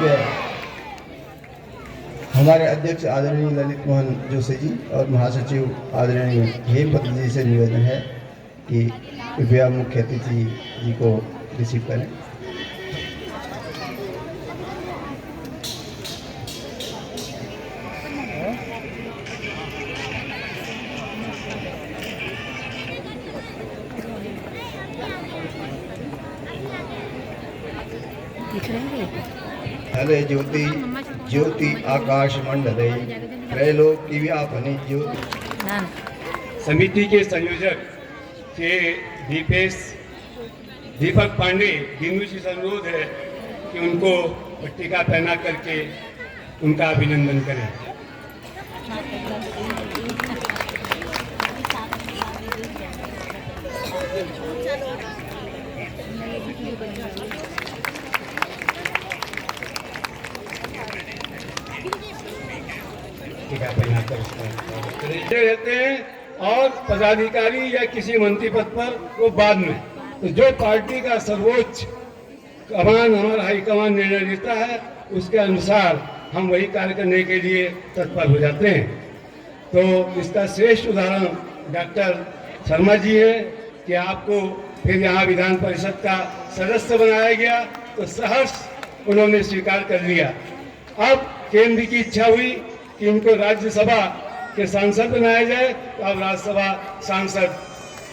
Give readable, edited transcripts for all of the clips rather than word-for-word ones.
के हमारे अध्यक्ष आदरणीय ललित मोहन जोशी जी और महासचिव आदरणीय हेमपत जी से निवेदन है कि कृपया मुख्य अतिथि जी को रिसीव करें। हले ज्योति ज्योति आकाश मंडले त्रैलोक की व्यापनी ज्योति। समिति के संयोजक श्री दीपक पांडे दिनू जी से अनुरोध है कि उनको पट्टिका पहना करके उनका अभिनंदन करें। रहते हैं और पदाधिकारी या किसी मंत्री पद पर वो बाद में, तो जो पार्टी का सर्वोच्च कमान हमारा हाईकमान निर्णय लेता है उसके अनुसार हम वही कार्य करने के लिए तत्पर हो जाते हैं। तो इसका श्रेष्ठ उदाहरण डॉक्टर शर्मा जी है कि आपको फिर यहाँ विधान परिषद का सदस्य बनाया गया तो सहर्ष उन्होंने स्वीकार कर लिया। अब केंद्र की इच्छा हुई कि इनको राज्यसभा के सांसद बनाया जाए तो अब राज्यसभा सांसद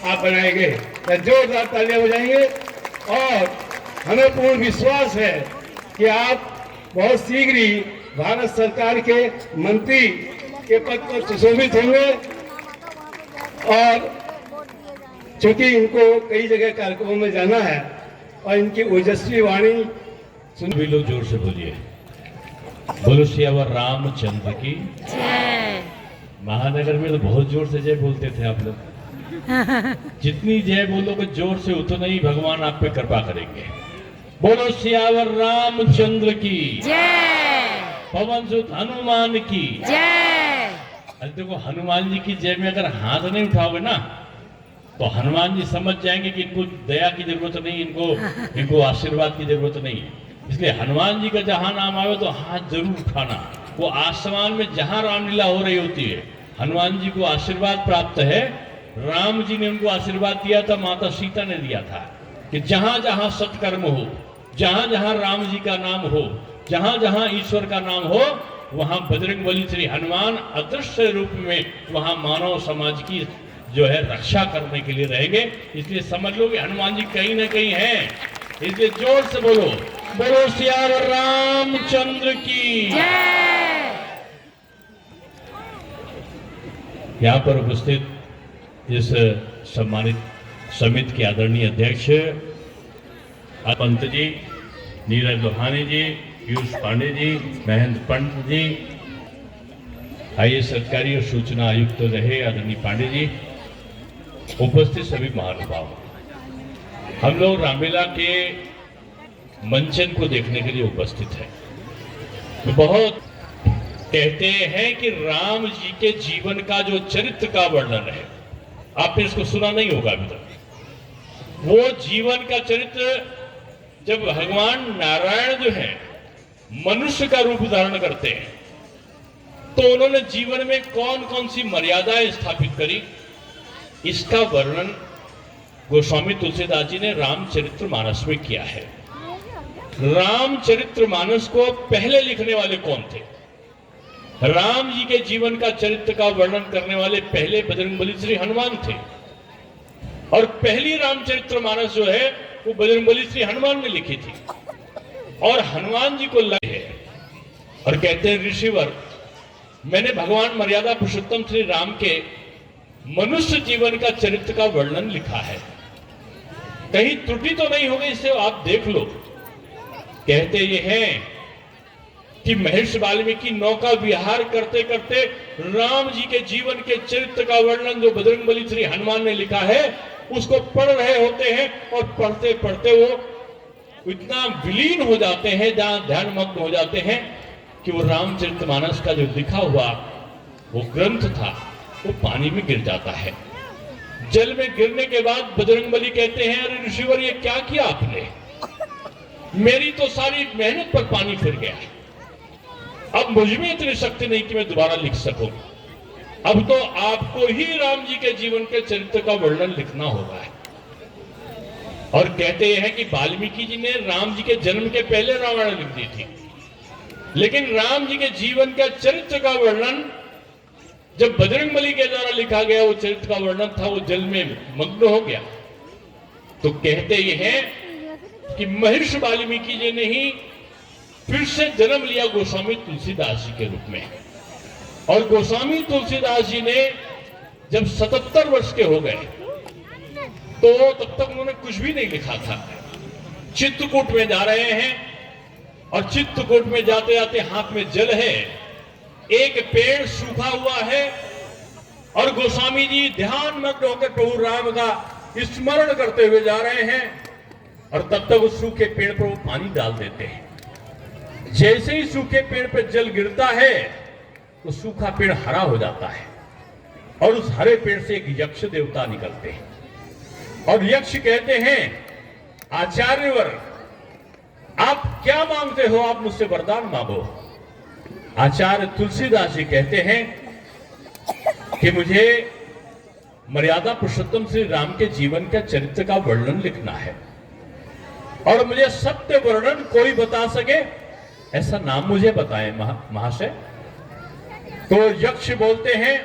आप बनाए गए, तो जोरदार तालियां बजाएंगे। और हमें पूर्ण विश्वास है कि आप बहुत शीघ्र ही भारत सरकार के मंत्री के पद पर सुशोभित होंगे। और चूंकि इनको कई जगह कार्यक्रमों में जाना है और इनकी ओजस्वी वाणी सुन। भी लोग जोर से बोलिए, बोलो सियावर रामचंद्र की जय। महानगर में तो बहुत जोर से जय बोलते थे आप लोग। जितनी जय बोलोगे जोर से उतना ही भगवान आप पे कृपा करेंगे। बोलो सियावर रामचंद्र की जय, पवन सुत हनुमान की जय। अरे देखो, हनुमान जी की जय में अगर हाथ नहीं उठाओगे ना तो हनुमान जी समझ जाएंगे कि इनको दया की जरूरत नहीं, इनको आशीर्वाद की जरूरत नहीं है। इसलिए हनुमान जी का जहां नाम आवे तो हाथ जरूर उठाना। वो आसमान में जहां रामलीला हो रही होती है, हनुमान जी को आशीर्वाद प्राप्त है। राम जी ने उनको आशीर्वाद दिया था, माता सीता ने दिया था कि जहां जहां सत्कर्म हो, जहां जहां राम जी का नाम हो, जहां जहां ईश्वर का नाम हो, वहां बजरंगबली श्री हनुमान अदृश्य रूप में वहां मानव समाज की जो है रक्षा करने के लिए रहेंगे। इसलिए समझ लो कि हनुमान जी कहीं ना कहीं हैं। इसलिए जोर से बोलो, बोलो सियावर रामचंद्र की जय। यहाँ पर उपस्थित इस सम्मानित समिति के आदरणीय अध्यक्ष पंत जी, नीरज लोहानी जी, पीयूष पांडे जी, महेंद्र पंत जी, आईएएस अधिकारी और सूचना आयुक्त रहे आदरणीय पांडे जी, उपस्थित सभी महानुभाव, हम लोग रामलीला के मंचन को देखने के लिए उपस्थित हैं। बहुत कहते हैं कि राम जी के जीवन का जो चरित्र का वर्णन है, आपने इसको सुना नहीं होगा अभी तक। वो जीवन का चरित्र जब भगवान नारायण जो है मनुष्य का रूप धारण करते हैं तो उन्होंने जीवन में कौन कौन सी मर्यादाएं स्थापित करी, इसका वर्णन गोस्वामी तुलसीदास जी ने रामचरित्र मानस में किया है। रामचरित्र मानस को पहले लिखने वाले कौन थे? राम जी के जीवन का चरित्र का वर्णन करने वाले पहले बजरंगबली श्री हनुमान थे। और पहली रामचरित्र मानस जो है वो बजरंगबली श्री हनुमान ने लिखी थी और हनुमान जी को लगे है। और कहते हैं ऋषिवर, मैंने भगवान मर्यादा पुरुषोत्तम श्री राम के मनुष्य जीवन का चरित्र का वर्णन लिखा है, कहीं त्रुटि तो नहीं हो गई, इसे आप देख लो। कहते ये हैं कि महर्षि वाल्मीकि नौका विहार करते करते राम जी के जीवन के चरित्र का वर्णन जो बजरंगबली श्री हनुमान ने लिखा है उसको पढ़ रहे होते हैं और पढ़ते पढ़ते वो इतना विलीन हो जाते हैं, जहां ध्यान मग्न हो जाते हैं कि वो रामचरितमानस का जो लिखा हुआ वो ग्रंथ था वो पानी में गिर जाता है। जल में गिरने के बाद बजरंगबली कहते हैं, अरे ऋषिवर ये क्या किया आपने, मेरी तो सारी मेहनत पर पानी फिर गया। अब मुझ में इतनी शक्ति नहीं कि मैं दोबारा लिख सकूं। अब तो आपको ही राम जी के जीवन के चरित्र का वर्णन लिखना होगा। और कहते हैं कि वाल्मीकि जी ने राम जी के जन्म के पहले रामायण लिख दी थी, लेकिन राम जी के जीवन का चरित्र का वर्णन जब बजरंगबली के द्वारा लिखा गया, वो चरित्र का वर्णन था, वो जल में मग्न हो गया। तो कहते ये हैं कि महर्षि वाल्मीकि जी ने ही फिर से जन्म लिया गोस्वामी तुलसीदास जी के रूप में। और गोस्वामी तुलसीदास जी ने जब 77 वर्ष के हो गए तो तब तक उन्होंने कुछ भी नहीं लिखा था। चित्रकूट में जा रहे हैं और चित्रकूट में जाते जाते हाथ में जल है, एक पेड़ सूखा हुआ है और गोस्वामी जी ध्यान मग्न होकर प्रभु राम का स्मरण करते हुए जा रहे हैं और तब तक उस सूखे पेड़ पर वो पानी डाल देते हैं। जैसे ही सूखे पेड़ पर जल गिरता है तो सूखा पेड़ हरा हो जाता है और उस हरे पेड़ से एक यक्ष देवता निकलते हैं और यक्ष कहते हैं, आचार्यवर आप क्या मांगते हो, आप मुझसे वरदान मांगो। आचार्य तुलसीदास जी कहते हैं कि मुझे मर्यादा पुरुषोत्तम श्री राम के जीवन का चरित्र का वर्णन लिखना है और मुझे सत्य वर्णन कोई बता सके ऐसा नाम मुझे बताएं महाशय। तो यक्ष बोलते हैं,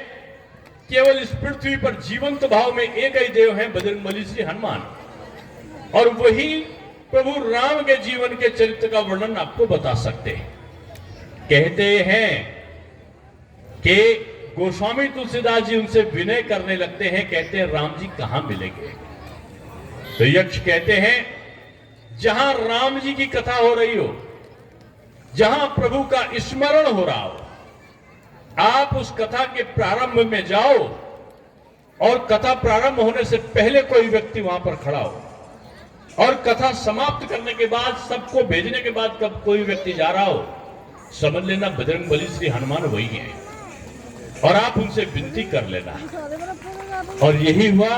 केवल इस पृथ्वी पर जीवंत भाव में एक ही देव हैं, बजरंगबली श्री हनुमान, और वही प्रभु राम के जीवन के चरित्र का वर्णन आपको बता सकते हैं। कहते हैं कि गोस्वामी तुलसीदास जी उनसे विनय करने लगते हैं, कहते हैं राम जी कहां मिलेंगे। तो यक्ष कहते हैं, जहां राम जी की कथा हो रही हो, जहां प्रभु का स्मरण हो रहा हो, आप उस कथा के प्रारंभ में जाओ और कथा प्रारंभ होने से पहले कोई व्यक्ति वहां पर खड़ा हो और कथा समाप्त करने के बाद, सबको भेजने के बाद कब कोई व्यक्ति जा रहा हो, समझ लेना बजरंगबली श्री हनुमान वही है और आप उनसे विनती कर लेना। और यही हुआ।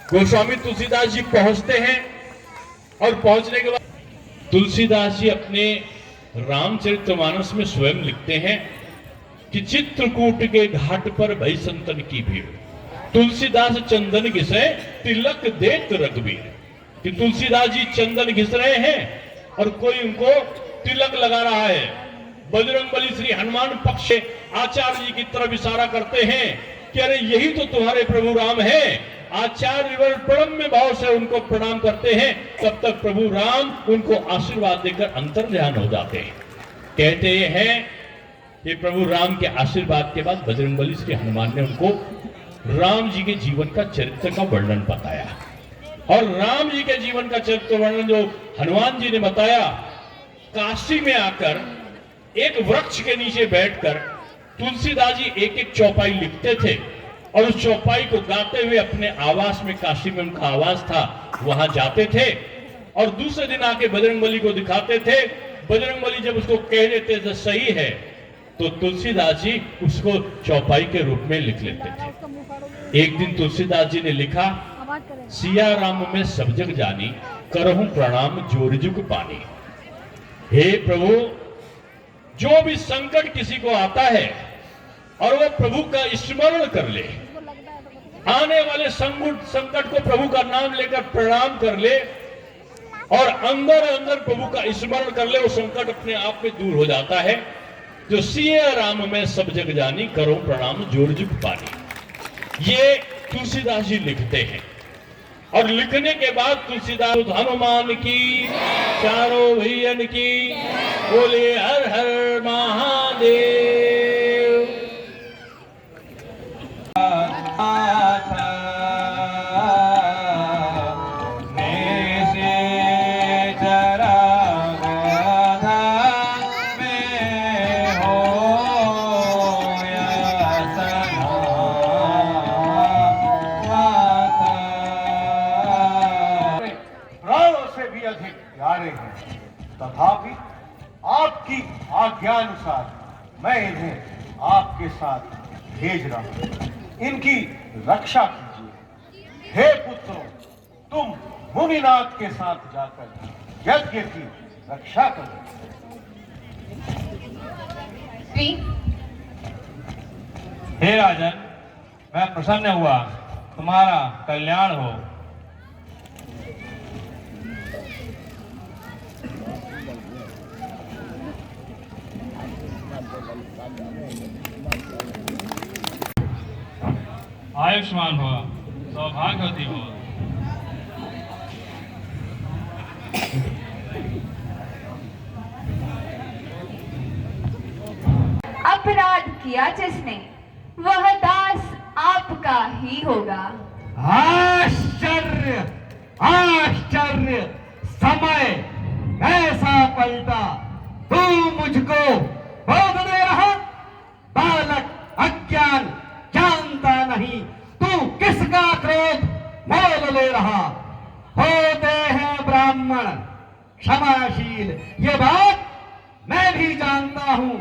गोस्वामी तुलसीदास जी पहुंचते हैं और पहुंचने के बाद तुलसीदास जी अपने रामचरितमानस में स्वयं लिखते हैं कि चित्रकूट के घाट पर भई संतन की भीड़, तुलसीदास चंदन घिसे तिलक देत रघुवीर। कि तुलसीदास जी चंदन घिस रहे हैं और कोई उनको तिलक लगा रहा है। बजरंगबली श्री हनुमान पक्ष आचार्य जी की तरफ इशारा करते हैं कि अरे यही तो तुम्हारे प्रभु राम है। आचार्य प्रणम्य भाव से उनको प्रणाम करते हैं, तब तक प्रभु राम उनको आशीर्वाद देकर अंतर्ध्यान हो जाते हैं। कहते हैं कि प्रभु राम के आशीर्वाद के बाद बजरंगबली श्री हनुमान ने उनको राम जी के जीवन का चरित्र का वर्णन बताया। और राम जी के जीवन का चरित्र वर्णन जो हनुमान जी ने बताया, काशी में आकर एक वृक्ष के नीचे बैठकर तुलसीदास जी एक एक चौपाई लिखते थे और उस चौपाई को गाते हुए अपने आवास में, काशी में उनका आवास था, वहां जाते थे और दूसरे दिन आके बजरंगबली को दिखाते थे। बजरंगबली जब उसको कह देते थे सही है, तो तुलसीदास जी उसको चौपाई के रूप में लिख लेते थे। एक दिन तुलसीदास जी ने लिखा, सिया राम में सब जग जानी, करहूं प्रणाम जोर जुग पानी। हे प्रभु, जो भी संकट किसी को आता है और वो प्रभु का स्मरण कर ले, आने वाले संकट को प्रभु का नाम लेकर प्रणाम कर ले और अंदर अंदर प्रभु का स्मरण कर ले, वो संकट अपने आप में दूर हो जाता है। जो सिया राम में सब जग जानी, करो प्रणाम जोर जुग पानी, ये तुलसीदास जी लिखते हैं। और लिखने के बाद तुलसीदास हनुमान की, चारों भैयन की, बोले हर हर महादेव। तथापि आपकी आज्ञानुसार मैं इन्हें आपके साथ भेज रहा हूं। इनकी रक्षा कीजिए। हे पुत्रों, तुम मुनिनाथ के साथ जाकर यज्ञ की रक्षा करो। हे राजन, मैं प्रसन्न हुआ, तुम्हारा कल्याण हो। आयुष्मान हो, सौभाग्यवती हो। अपराध किया जिसने वह दास आपका ही होगा। आश्चर्य, आश्चर्य, समय ऐसा पलटा, तू मुझको बोध दे रहा। बालक अज्ञान जानता नहीं, तू किसका क्रोध मोल ले रहा। होते हैं ब्राह्मण क्षमाशील, ये बात मैं भी जानता हूं,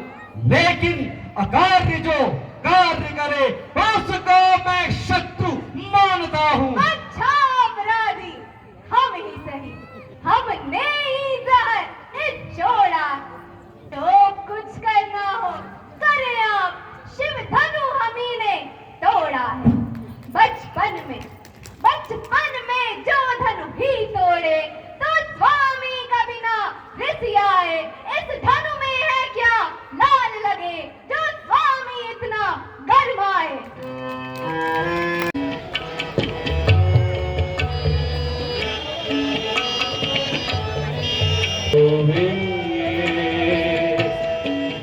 लेकिन अकार्य जो कार्य करे उसको मैं शत्रु मानता हूं। अच्छा अपराधी हम ही सही, हमने ही जहर छोड़ा। तो कुछ करना हो करे आप, शिव धनु हम ही ने तोड़ा है। बचपन में जो धनु ही तोड़े, तो स्वामी का बिना रिसियाए। इस धनु में है क्या लाल लगे, जो स्वामी इतना गरमाए।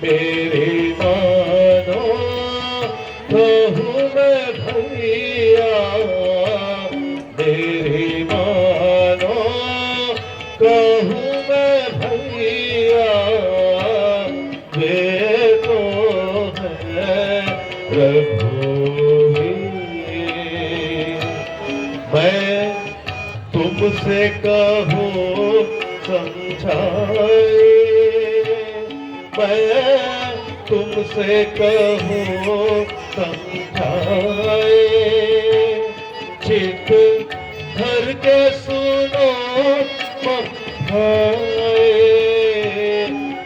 मेरे मानो कहूँ मैं भैया, मेरे मानो कहूँ मैं भैया, वे तो है रघुवीर। मैं तुमसे कहूँ समझाए, मैं तुमसे कहूँ समझाए। चित धर के सुनो भाई,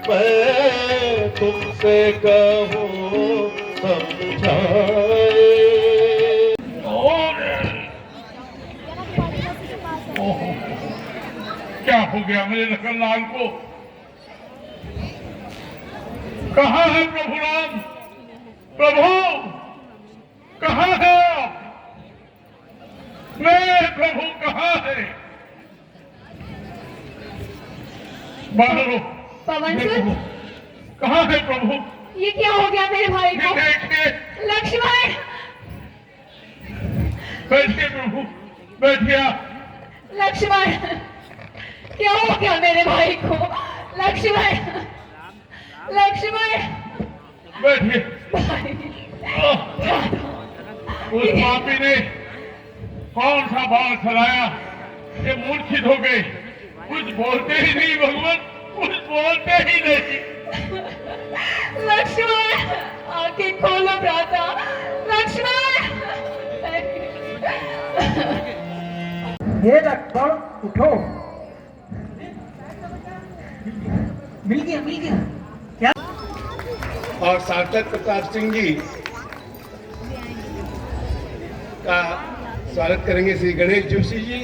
मैं तुमसे कहूँ समझाए। क्या हो गया मेरे लखनलाल को? कहाँ है प्रभु राम? प्रभु कहाँ है आप? मेरे प्रभु कहाँ है? बाहर हो। पवन मेरे सुत, प्रभु, कहाँ है प्रभु? ये क्या हो गया मेरे भाई को? देखिए, लक्ष्मण, बैठिए प्रभु, बैठिए। लक्ष्मण, क्या हो गया मेरे भाई को? लक्ष्मण, लक्ष्मण, बैठिए। भाई, उस पापी ने कौन सा बाल चलाया, ये मूर्छित हो गए। कुछ बोलते ही नहीं भगवान, कुछ बोलते ही नहीं। लक्ष्मण, आंखें खोलो भ्राता। लक्ष्मण, ये लक्ष्मण उठो। मिल गया। क्या? और सार्थक प्रताप सिंह जी का स्वागत करेंगे श्री गणेश जोशी जी।